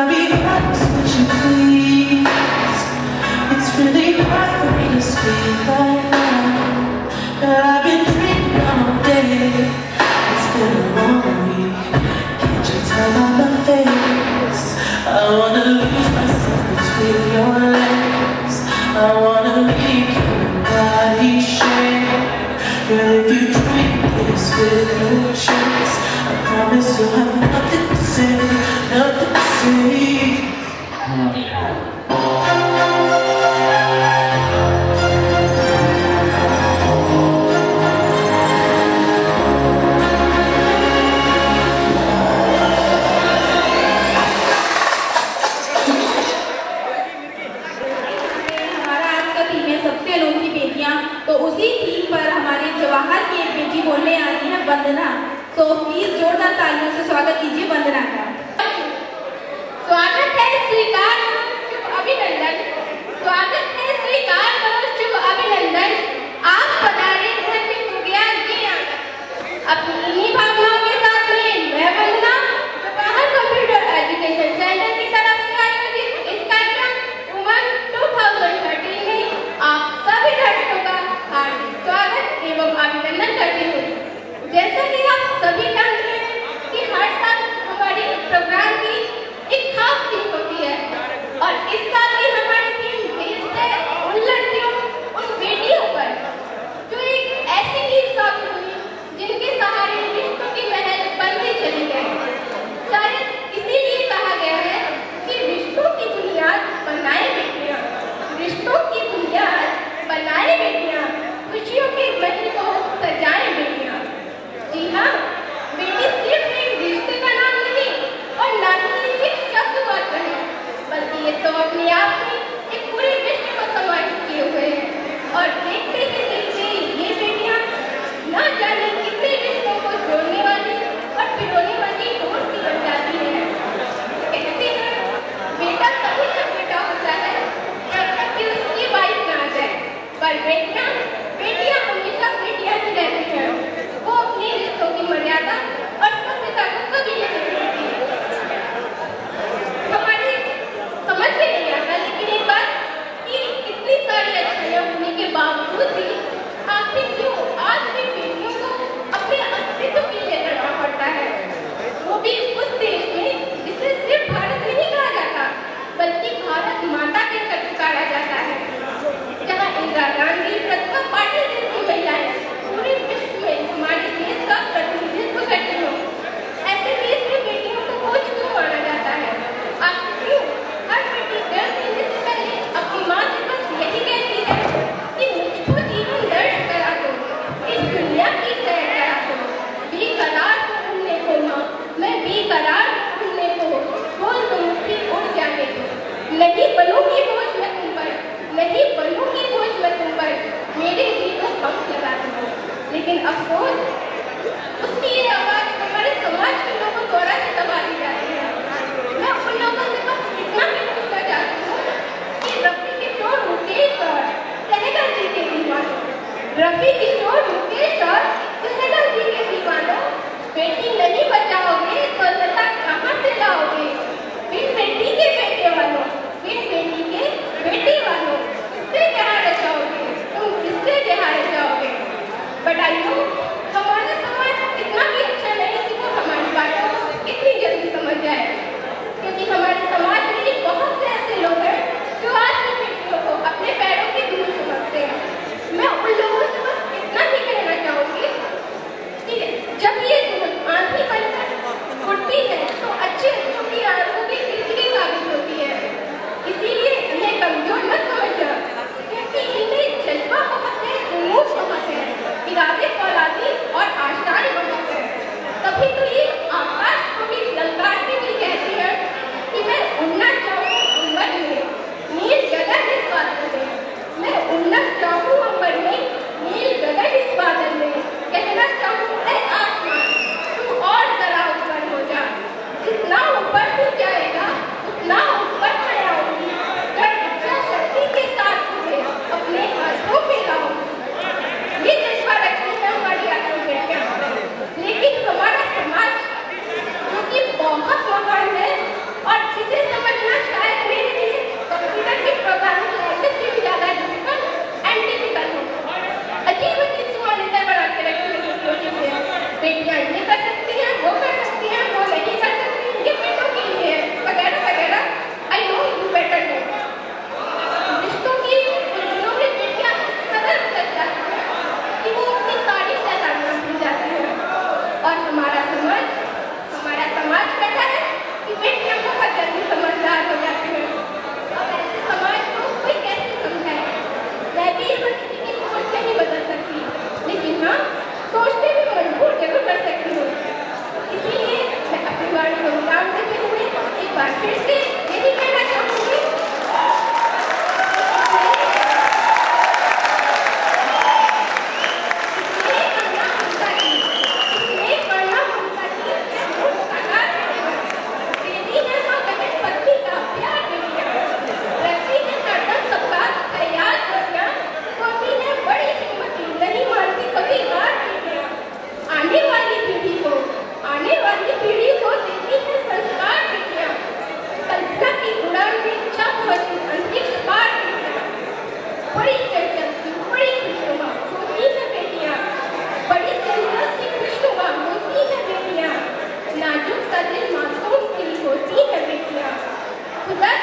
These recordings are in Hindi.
I be honest with you, please? It's really hard for me to speak right now. I've been drinking all day. It's been a long week. Can't you tell by my face? I wanna lose myself between your legs. I wanna make your body shake. Girl, if you drink this with your chest, I promise you'll have nothing to say, nothing to say. तो उसी थीम पर हमारे जवाहर की एक बेटी बोलने आ रही है वंदना। तो प्लीज जोरदार तालियों से स्वागत कीजिए वंदना का। स्वागत है, स्वीकार शुभ अभिनंदन। स्वागत है, स्वीकार करो शुभ अभिनंदन। आप पधारे धन्य हो गया ये अपनी ही भावनाओं के साथ में मैं वंदना जवाहर कंप्यूटर एजुकेशन सेंटर की तरफ से आयोजित इस कार्यक्रम उमंग 2013 में आप सभी दर्शकों का हार्दिक स्वागत एवं अभिनंदन करती हूँ। जैसा कि आप सभी जानते हैं कि हर साल हमारी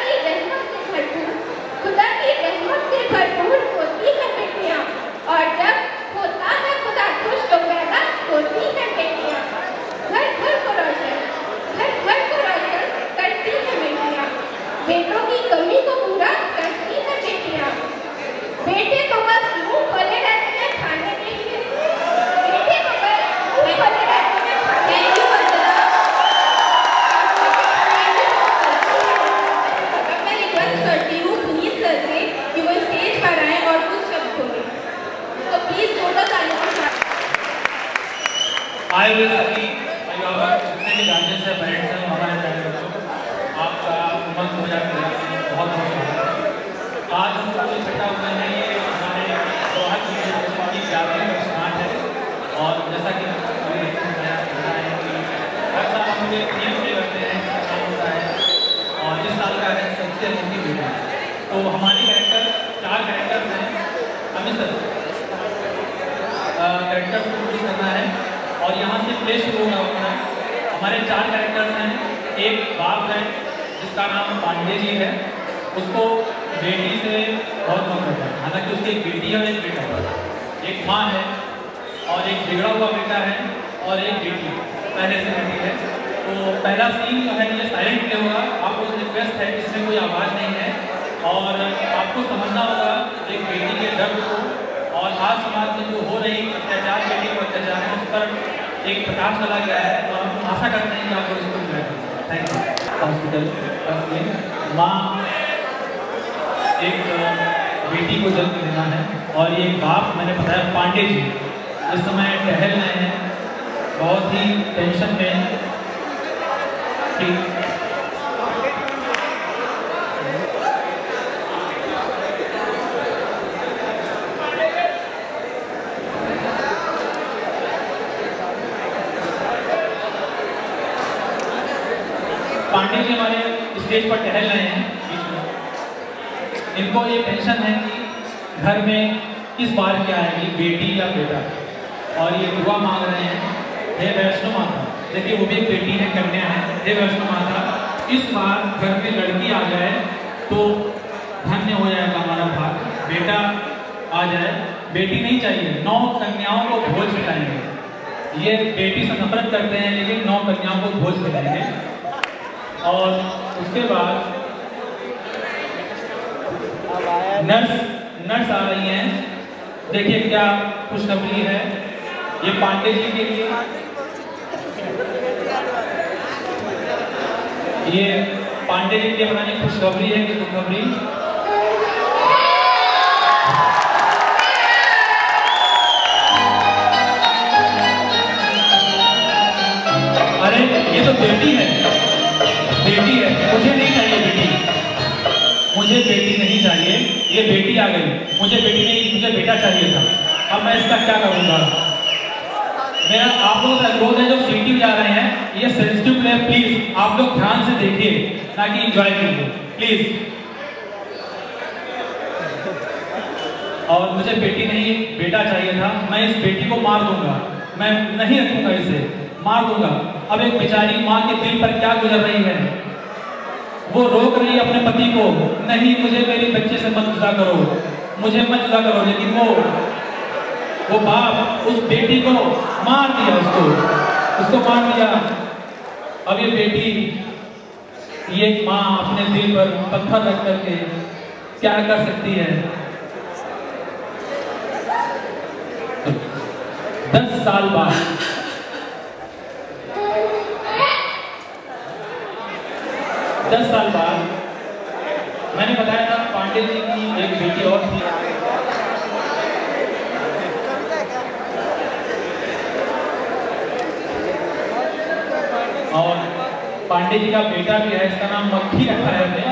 की रहमत से भरपूर, खुदा की रहमत से भरपूर होती है बेटियां। और जब होता है खुदा खुश तो पैदा होती है बेटियां। घर घर को रोशन करती है बेटियां। बेटों की कमी को पूरा करती है बेटियां। बेटे तो बस मुंह खोले रहते हैं खाने के लिए। बेटे तो बस मुंह खोले रहते हैं खाने के लिए। अब मैं रिक्वेस्ट करती हूँ पुनीत सर से कि वो स्टेज पर आए और कुछ शब्द बोले। तो प्लीज जोरदार तालियों के साथ। आए हुए सभी अभिभावक, जितने भी गार्जियन है, पेरेंट्स हैं, हमारे पेरेंट्स को आपका उमंग 2013 से बहुत बहुत शुभकामनाएं। आज हम लोग इकट्ठा हुए हैं, ये हमारे सौभाग्य की 11वीं वर्षगांठ है। और जैसा कि अभी बताया कि हर साल हम लोग थीम प्ले करते हैं, इसका नाम होता है, और इस साल का है सबसे अनोखी बेटी। तो हमारे कैरेक्टर 4 कैरेक्टर्स हैं। अमित सर कैरेक्टर को इंट्रोड्यूस करना है और यहाँ से प्ले शुरू होगा अपना। हमारे 4 कैरेक्टर्स हैं। एक बाप है जिसका नाम पांडे जी है, उसको बेटी से बहुत मोहब्बत है, हालांकि उसकी एक बेटी है और एक बेटा है। एक माँ है और एक बिगड़ा हुआ बेटा है और एक बेटी पहले से बेटी है। तो पहला सीन जो है ये साइलेंट प्ले होगा। आपको रिक्वेस्ट है, इसमें कोई आवाज़ नहीं है और आपको समझना होगा एक बेटी के दर्द को, और आज समाज में जो हो रही अत्याचार, बेटी को अत्याचार है, उस पर एक प्रकाश डाला गया है और हम आशा करते हैं कि आप लोग इसको एंजॉय करें। Thank you. हॉस्पिटल में माँ एक बेटी को जन्म देना है और ये बाप, मैंने बताया पांडे जी इस समय टहल रहे हैं, बहुत ही टेंशन में। पांडे जी हमारे स्टेज पर टहल रहे हैं बीच में। इनको ये टेंशन है कि घर में किस बार क्या आएगी, बेटी या बेटा, और ये दुआ मांग रहे हैं, हे वैष्णो माता। देखिए वो भी एक बेटी है, कन्या है। हे वैष्णो माता, इस बार घर में लड़की आ जाए तो धन्य हो जाएगा हमारा भाग, बेटा आ जाए। बेटी नहीं चाहिए, 9 कन्याओं को भोज खिलाएंगे। ये बेटी से नफरत करते हैं लेकिन 9 कन्याओं को भोज खिलाएंगे। और उसके बाद नर्स आ रही हैं। देखिए क्या खुशखबरी है ये पांडे जी के लिए। ये पांडे जी के लिए बनानी खुशखबरी है कि खुशखबरी? अरे ये तो बेटी है, बेटी है। मुझे नहीं चाहिए बेटी, मुझे बेटी नहीं चाहिए। ये बेटी आ गई, मुझे बेटी नहीं, मुझे बेटा चाहिए था। अब मैं इसका क्या करूंगा? मेरा आप लोगों से अनुरोध है, जो सीटी जा रहे हैं, ये सेंसिटिव प्ले, प्लीज आप लोग ध्यान से देखिए, ना कि एंजॉय कीजिए प्लीज। और मुझे बेटी नहीं बेटा चाहिए था। मैं इस बेटी को मार दूंगा, मैं नहीं रखूंगा, इसे मार दूंगा। अब एक बेचारी माँ के दिल पर क्या गुजर रही है, वो रोक रही है अपने पति को, नहीं मुझे मेरे बच्चे से मत जुदा करो, मुझे मत जुदा करो। लेकिन वो बाप उस बेटी को मार दिया, उसको मार दिया। अब ये बेटी, ये माँ अपने दिल पर पत्थर रख करके क्या कर सकती है? 10 साल बाद 10 साल बाद मैंने बताया था पांडे जी की एक बेटी और थी। और पांडे जी का बेटा भी है, इसका नाम मक्खी रखा है हमने।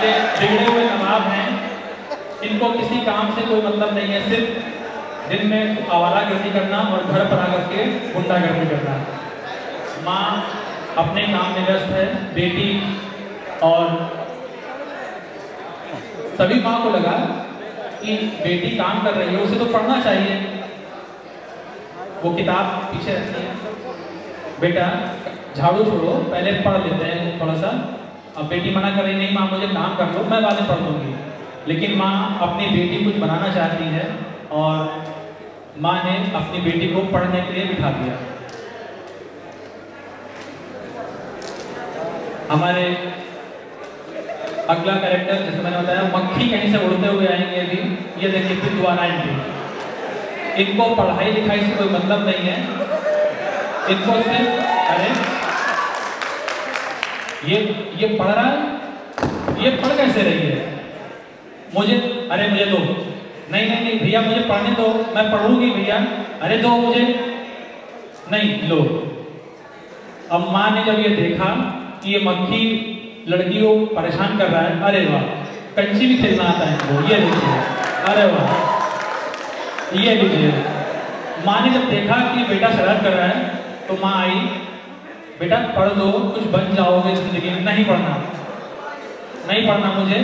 ये बिगड़े हुए नवाब हैं, इनको किसी काम से कोई मतलब नहीं है, सिर्फ दिन में आवारागर्दी करना और घर पर आकर के गुंडागर्दी करना। माँ अपने काम में व्यस्त है, बेटी और सभी माँ को लगा कि बेटी काम कर रही है, उसे तो पढ़ना चाहिए। वो किताब पीछे रखती है, बेटा झाड़ू छोड़ो, पहले पढ़ लेते हैं थोड़ा सा। अब बेटी मना कर रही, नहीं माँ मुझे काम कर लो, मैं बाद में पढ़ लूँगी। लेकिन माँ अपनी बेटी कुछ बनाना चाहती है और माँ ने अपनी बेटी को पढ़ने के लिए बिठा दिया। हमारे अगला कैरेक्टर, जैसे मैंने बताया, मक्खी कहीं से उड़ते हुए आएंगे अभी। ये देखिए फिर दोबारा आएंगे। इनको पढ़ाई लिखाई से कोई मतलब नहीं है, इनको सिर्फ अरे ये पढ़ रहा है, ये पढ़ कैसे रही है, मुझे दो, नहीं भैया मुझे पढ़ने दो, मैं पढ़ूंगी भैया, अरे दो मुझे, नहीं लो। अब माँ ने जब ये देखा कि ये मक्खी लड़की को परेशान कर रहा है, अरे वाह, कंची भी खेलना आता है इनको, ये देखिए, अरे वाह, ये लीजिए। माँ ने जब देखा कि बेटा शरारत कर रहा है तो माँ आई, बेटा पढ़ लो, कुछ बन जाओगे जिंदगी में। नहीं पढ़ना मुझे।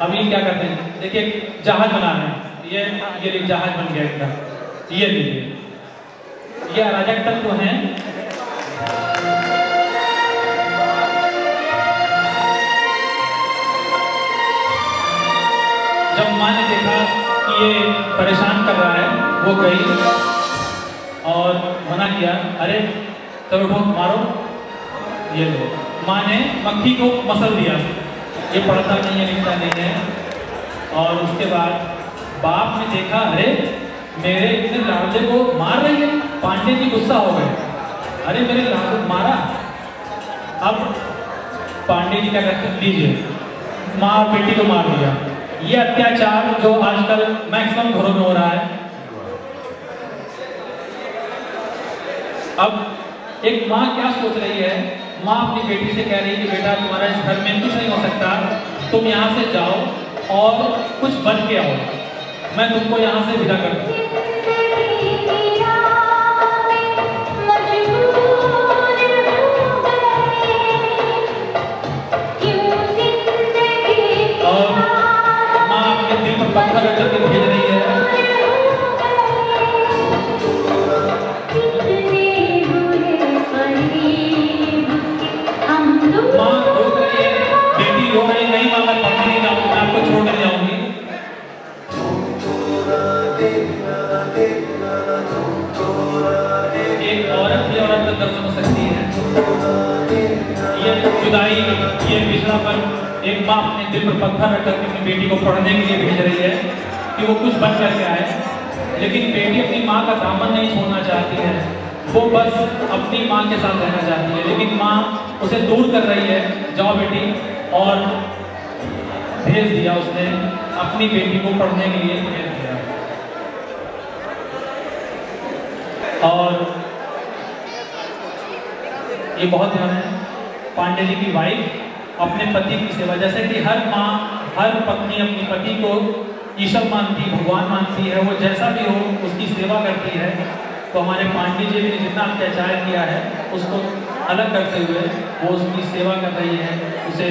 अभी क्या करते हैं, देखिए जहाज बना रहे हैं, ये जहाज बन गया एकदम, ये लीजिए, ये अराजक तत्व हैं। जब माँ ने देखा कि ये परेशान कर रहा है, वो गई और मना किया, अरे चलो उठो, मारो, ये लो। माँ ने मक्खी को मसल दिया, ये पढ़ता नहीं है, लिखता नहीं है। और उसके बाद बाप ने देखा, अरे मेरे इतने लाडले को मार रही है। पांडे जी गुस्सा हो गए, अरे मेरे लाडले मारा। अब पांडे जी क्या करते, लीजिए, माँ और बेटी को मार दिया। ये अत्याचार जो आजकल मैक्सिमम घरों में हो रहा है। अब एक माँ क्या सोच रही है, माँ अपनी बेटी से कह रही है कि बेटा तुम्हारा इस घर में कुछ नहीं हो सकता, तुम यहाँ से जाओ और कुछ बन के आओ, मैं तुमको यहाँ से विदा कर दूँ। और माँ अपने दिल पर पत्थर रख करके भेज रही है। एक औरत भी औरत का दर्द हो सकती है, ये जुदाई, ये बिछड़ापन। एक माँ अपने दिल पर पत्थर रख करके अपनी बेटी को पढ़ने के लिए भेज रही है कि वो कुछ बन करके आए, लेकिन बेटी अपनी माँ का दामन नहीं छोड़ना चाहती है, वो बस अपनी माँ के साथ रहना चाहती है। लेकिन माँ उसे दूर कर रही है, जाओ बेटी, और भेज दिया उसने अपनी बेटी को पढ़ने के लिए भेज दिया। और ये बहुत ध्यान है, पांडे जी की वाइफ अपने पति की सेवा, जैसे कि हर माँ, हर पत्नी अपनी पति को ईश्वर मानती, भगवान मानती है, वो जैसा भी हो उसकी सेवा करती है। तो हमारे पांडे जी ने जितना अत्याचार किया है उसको अलग करते हुए वो उसकी सेवा कर रही है, उसे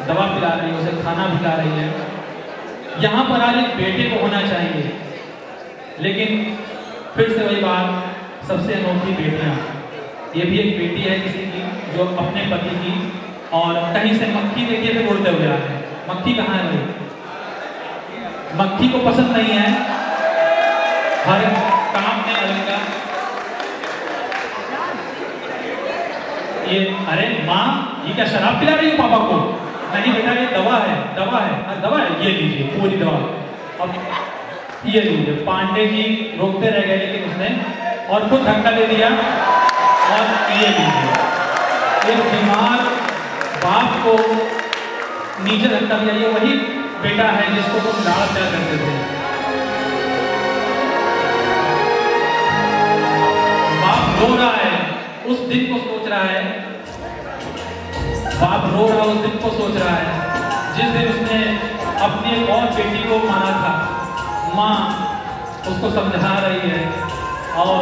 दवा पिला रही है, उसे खाना खिला रही है। यहाँ पर आज एक बेटे को होना चाहिए, लेकिन फिर से वही बात, सबसे अनोखी बेटियाँ। ये भी एक बेटी है किसी की जो अपने पति की, और कहीं से मक्खी देखिए फिर उड़ते हुए आ रहे। मक्खी कहाँ है भाई? मक्खी को पसंद नहीं है हर काम में अलंगा। ये अरे माँ, ये क्या शराब पिला रही है पापा को? नहीं बेटा, ये दवा है, दवा है, दवा है, ये लीजिए पूरी दवा। अब ये लीजिए। पांडे जी रोकते रह गए, लेकिन उसने और खुद धक्का दे दिया, और ये लीजिए। एक बीमार बाप को नीचे धक्का दिया। ये वही बेटा है जिसको तुम लाड़ प्यार करते थे। बाप रो रहा है, उस दिन को सोच रहा है, बाप रो रहा है, उस दिन को सोच रहा है जिस दिन उसने अपनी एक और बेटी को मारा था। माँ उसको समझा रही है, और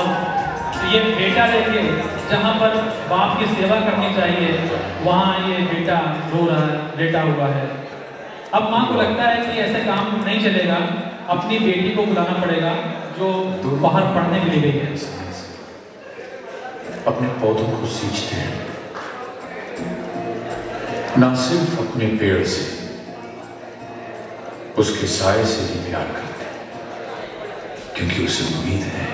ये बेटा देखिए, जहाँ पर बाप की सेवा करनी चाहिए वहाँ ये बेटा रो रहा है, लेटा हुआ है। अब माँ को लगता है कि ऐसे काम नहीं चलेगा, अपनी बेटी को बुलाना पड़ेगा जो बाहर पढ़ने के लिए गई है। अपने पौधों को सींचते हैं, ना सिर्फ अपने पेड़ से, उसके साए से भी प्यार करते हैं, क्योंकि उसे उम्मीद है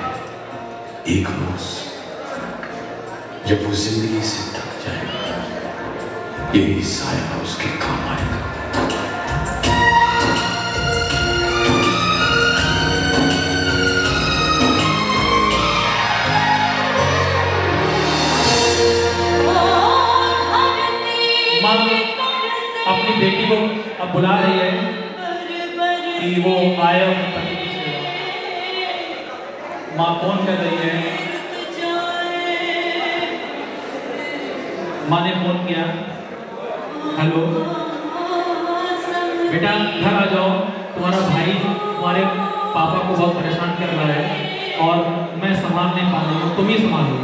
एक रोज जब वो जिंदगी से थक जाएगा, यही साया उसके काम आएगा। अपनी बेटी को अब बुला रही है कि वो आए अपने पति की सेवा। माँ फोन कर रही है, माँ ने फोन किया, हेलो बेटा घर आ जाओ, तुम्हारा भाई तुम्हारे पापा को बहुत परेशान कर रहा है और मैं संभाल नहीं पा रही हूँ, तुम ही संभालो।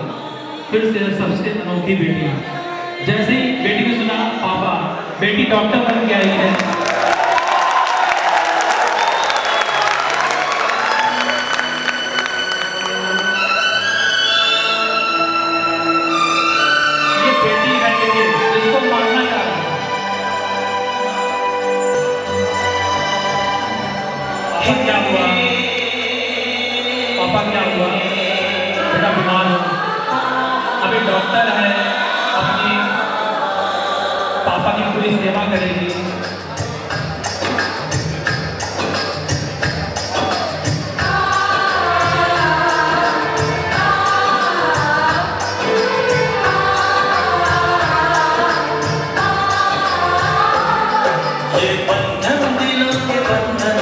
फिर से सबसे अनोखी बेटी। जैसे ही बेटी ने सुना पापा, बेटी डॉक्टर बन के आई है। ये बेटी है जिसको मारना चाह रहा है। पापा क्या हुआ? पापा क्या हुआ? बेटा बीमार हो, अभी डॉक्टर है, अपनी पापा की पूरी सेवा करेगी। ये बंधन दिलों के बंधन,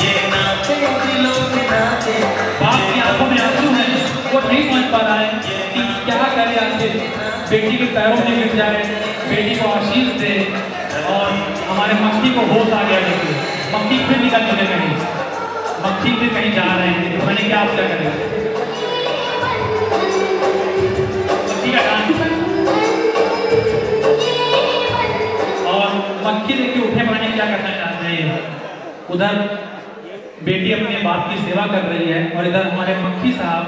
ये नाते दिलों के नाते। बाप की आंखों में आंसू है, वो नहीं समझ पा रहा है कि क्या करे आखिर। बेटी के पैरों में गिर जाए, बेटी को आशीष दे, और हमारे मक्खी को होश आ गया। देखिए मक्खी फिर निकल चुके कहीं, मक्खी फिर कहीं जा रहे हैं। तो मैंने क्या क्या करें, मक्खी का डांस। और मक्खी देखिए उठे पड़े क्या करना चाहते हैं। उधर बेटी अपने बाप की सेवा कर रही है और इधर हमारे मक्खी साहब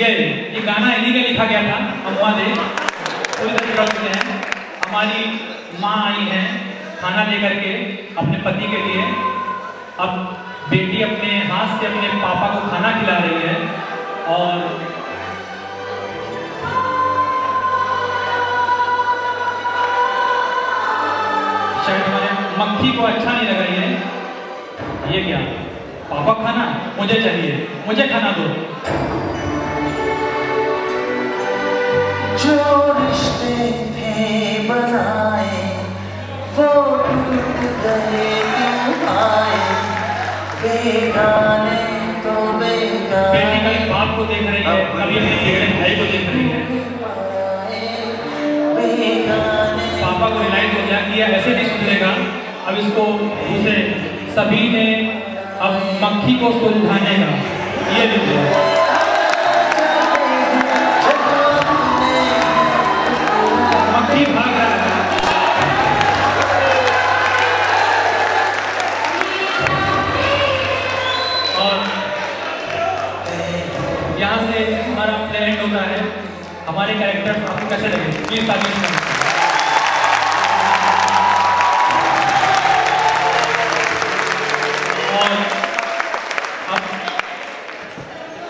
ये गाना इन्हीं का लिखा गया था। अम्मा दे पूरी तरह से हैं। हमारी माँ आई है खाना लेकर के अपने पति के लिए। अब बेटी अपने हाथ से अपने पापा को खाना खिला रही है और शायद हमारे मक्खी को अच्छा नहीं लगा। ये क्या पापा खाना मुझे चाहिए, मुझे खाना दो। जो रिश्ते थे बनाए वो टूट गए क्यों आए, बेगाने तो बेगाने। बेटी कभी बाप को देख रही है, कभी अपने टेढ़े भाई को देख रही है। पापा को रियलाइज हो गया कि ये ऐसे नहीं सुधरेगा। अब इसको उसे सभी ने अब मक्खी को सुलझाने का ये लीजिए। मक्खी भाग रहा है और यहाँ से हमारा प्ले एंड होता है। हमारे कैरेक्टर आपको कैसे लगे प्लीज तारीफ करें। और अब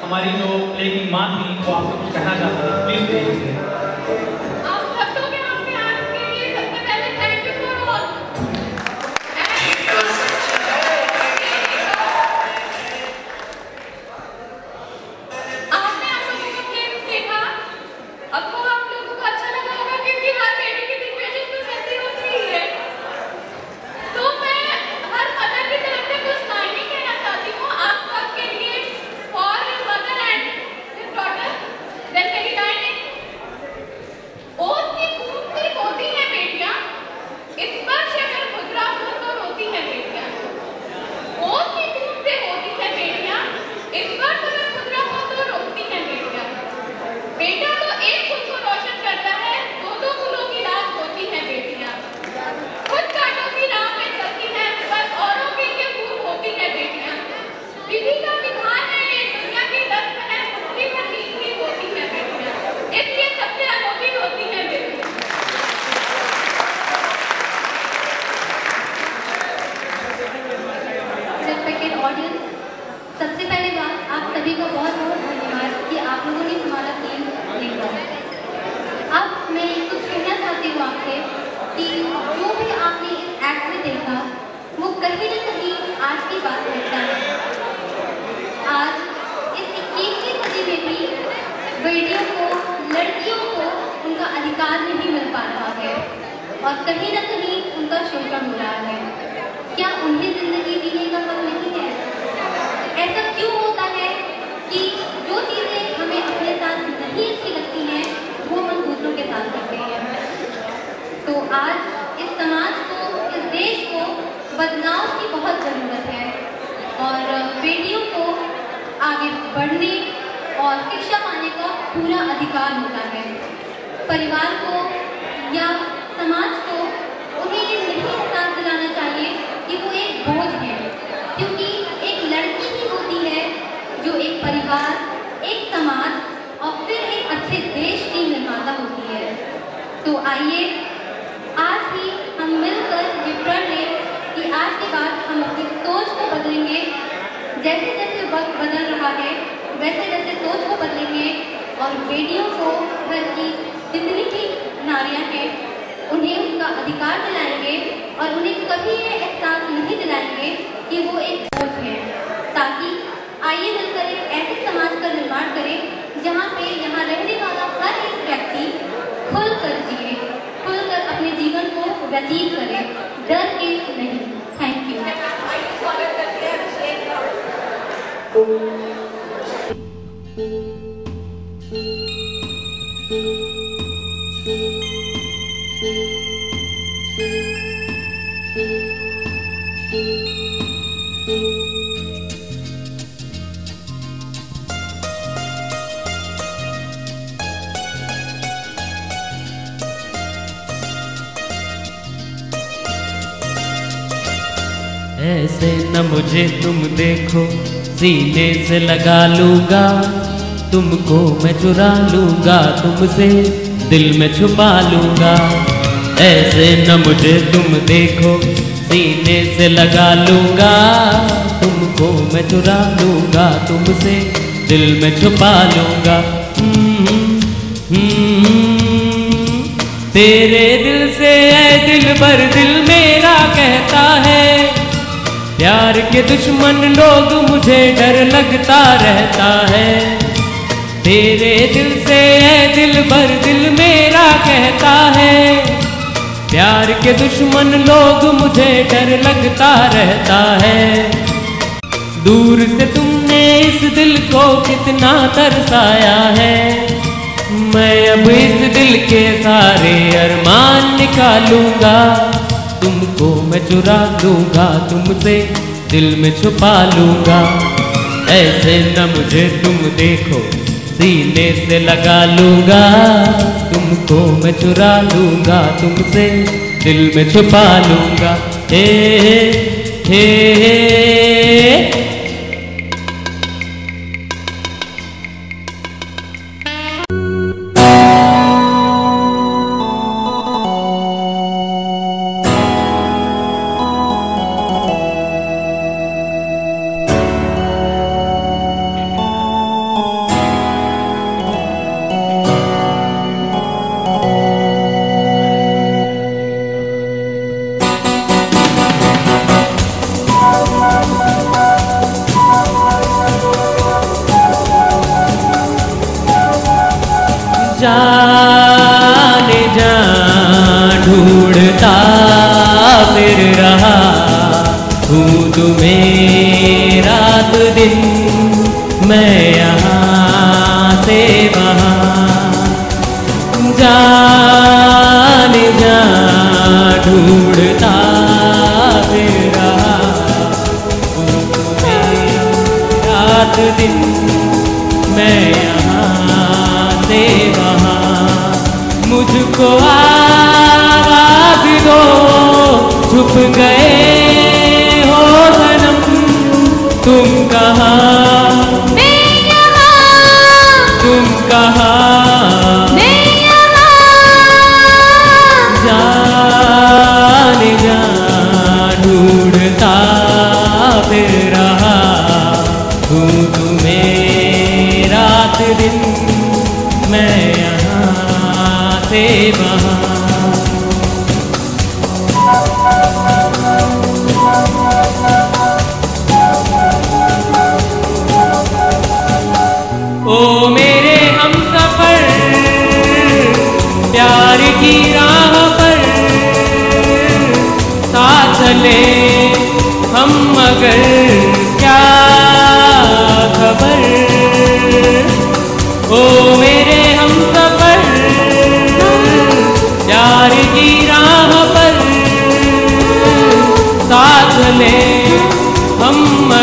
हमारी जो प्ले की माँ थी वो आपको कुछ कहना चाहती है, प्लीज प्लीज। आप सबको के नाम पे आज के लिए सबसे पहले थैंक यू फॉर ऑल। आपने आप लोगों को गेम देखा, अब वो आप लोगों को अच्छा लगा होगा क्योंकि हर बेटी की सिचुएशन कुछ ऐसी होती ही है। respected audience, सबसे पहले बात आप सभी का बहुत बहुत धन्यवाद कि आप लोगों ने हमारा फिल्म देखा। अब मैं कुछ कहना चाहती हूँ आपसे कि जो भी आपने इस एक्ट में देखा वो कहीं न कहीं आज की बात करता है। आज इस 21वीं सदी में भी बेटियों को, लड़कियों को उनका अधिकार नहीं मिल पा रहा है और कहीं न कहीं उनका शोषण हो रहा है। क्या उन्हें जिंदगी जीने का हक नहीं है? ऐसा क्यों होता है कि जो चीज़ें हमें अपने साथ नहीं अच्छी लगती हैं वो हम दूसरों के साथ करते हैं? तो आज इस समाज को, इस देश को बदलाव की बहुत ज़रूरत है और बेटियों को आगे बढ़ने और शिक्षा पाने का पूरा अधिकार होता है। परिवार को या समाज को उन्हें ये नहीं एहसास दिलाना चाहिए कि वो एक बोझ है, क्योंकि एक लड़की ही होती है जो एक परिवार, एक समाज और फिर एक अच्छे देश की निर्माता होती है। तो आइए आज ही हम मिलकर ये प्रण लें कि आज के बाद हम अपनी सोच को बदलेंगे। जैसे जैसे वक्त बदल रहा है वैसे वैसे सोच को बदलेंगे और बेटियों को, घर की जितनी भी नारियां हैं उन्हें उनका अधिकार दिलाएंगे और उन्हें कभी ये एहसास नहीं दिलाएंगे कि वो एक बोझ है। ताकि आइए मिलकर एक ऐसे समाज का निर्माण करें जहाँ पे यहाँ रहने वाला हर एक व्यक्ति खुलकर जिए, खुलकर अपने जीवन को व्यतीत करे, डर के नहीं। Thank you. ऐसे न मुझे तुम देखो, सीने से लगा लूंगा, तुमको मैं चुरा लूंगा, तुमसे दिल में छुपा लूंगा। ऐसे न मुझे तुम देखो, सीने से लगा लूंगा, तुमको मैं चुरा लूंगा, तुमसे दिल में छुपा लूंगा। तेरे दिल से ऐ दिल भर दिल मेरा कहता है, प्यार के दुश्मन लोग मुझे डर लगता रहता है। तेरे दिल से ऐ दिल भर दिल मेरा कहता है, प्यार के दुश्मन लोग मुझे डर लगता रहता है। दूर से तुमने इस दिल को कितना तरसाया है, मैं अब इस दिल के सारे अरमान निकालूंगा, तुमको मैं चुरा लूंगा, तुमसे दिल में छुपा लूंगा। ऐसे न मुझे तुम देखो, सीने से लगा लूंगा, तुमको मैं चुरा लूंगा, तुमसे दिल में छुपा लूंगा। हे हे हे जाने जा ढूंढता फिर रहा हूँ तुम्हें रात दिन, मैं यहाँ से वहाँ। जाने जा ढूंढता फिर रहा हूँ तुम्हें रात दिन, मैं यहाँ से वहाँ। मुझको आवाज़ दो, छुप गए हो सनम, तुम कहाँ, मैं यहाँ, तुम कहाँ, मैं यहाँ। जाने जा ढूंढता फिर रहा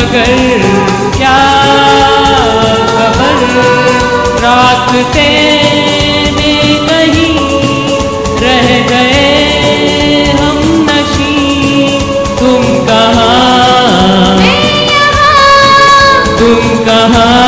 मगर क्या खबर रास्ते में कहीं रह गए हम नशी। तुम कहाँ, तुम कहाँ,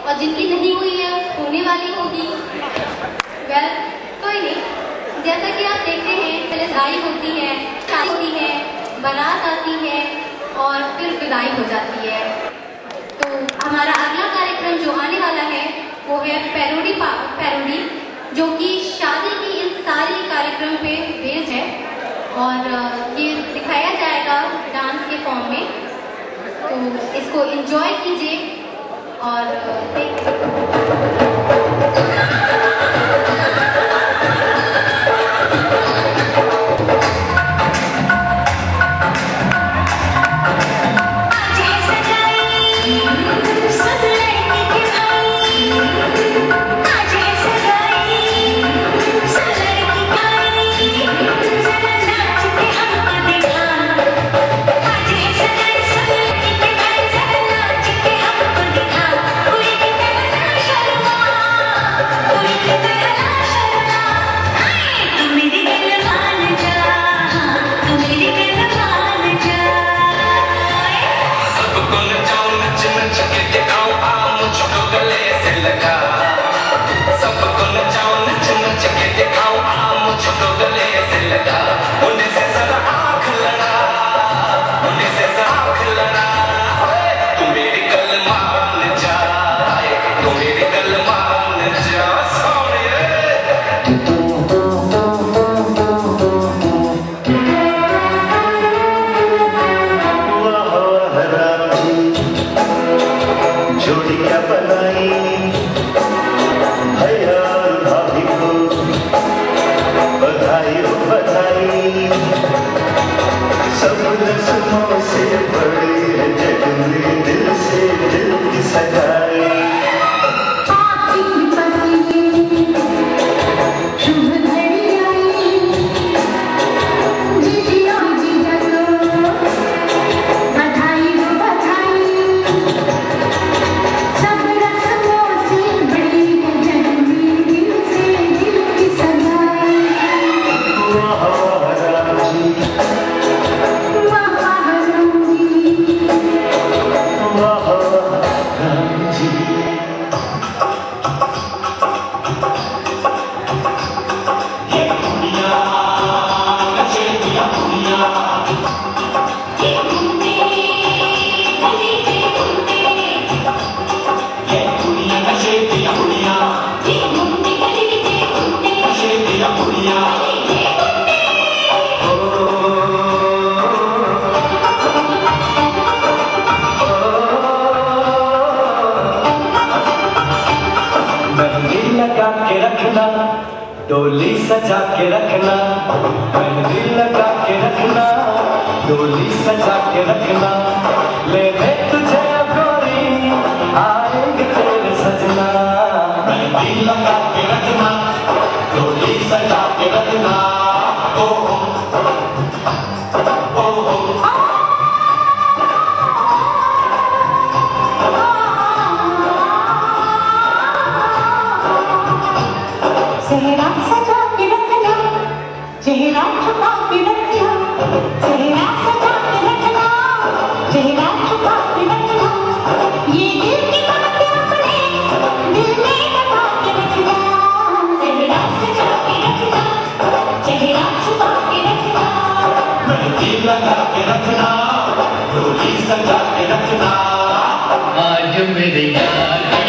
और जिनकी नहीं हुई है होने वाली होगी। वेल कोई नहीं, जैसा कि आप देखते हैं सगाई होती है, शादी होती है, बारात आती है और फिर विदाई हो जाती है। तो हमारा अगला कार्यक्रम जो आने वाला है वो है पैरोडी, जो कि शादी की इन सारी कार्यक्रम पे बेस्ड है और ये दिखाया जाएगा डांस के फॉर्म में। तो इसको एंजॉय कीजिए और डोली सजा के रखना, मेहंदी लगा के रखना, डोली सजा के रखना, लेने तुझे गोरी आएंगे तेरे सजना। मेहंदी लगा के रखना, डोली सजा के रखना, ओ चेहरा सजा के रखना, चेहरा छुपा के रखना, चेहरा सजा के रखना, चेहरा छुपा के रखना, ये दिल की बातें अपने दिल में दबा के रखना। चेहरा सजा के रखना, चेहरा छुपा के रखना, मेहंदी लगा के रखना, डोली सजा के रखना। आज मेरे यार